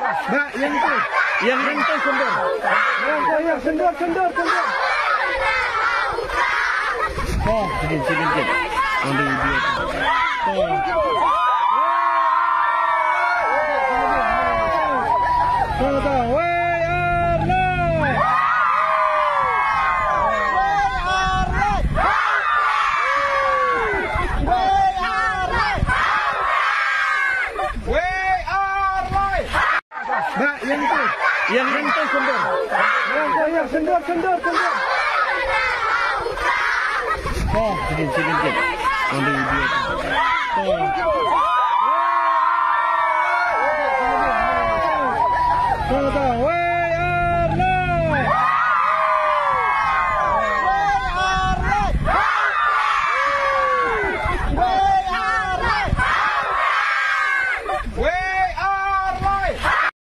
Mbak, yang itu. Yang itu sendor. Yang sendor. Oh, sedikit. Ambil dia. Oh. Mbak, yang itu. Yang itu sendor. Yang sendor. Oh, sedikit. Ambil dia. Oh.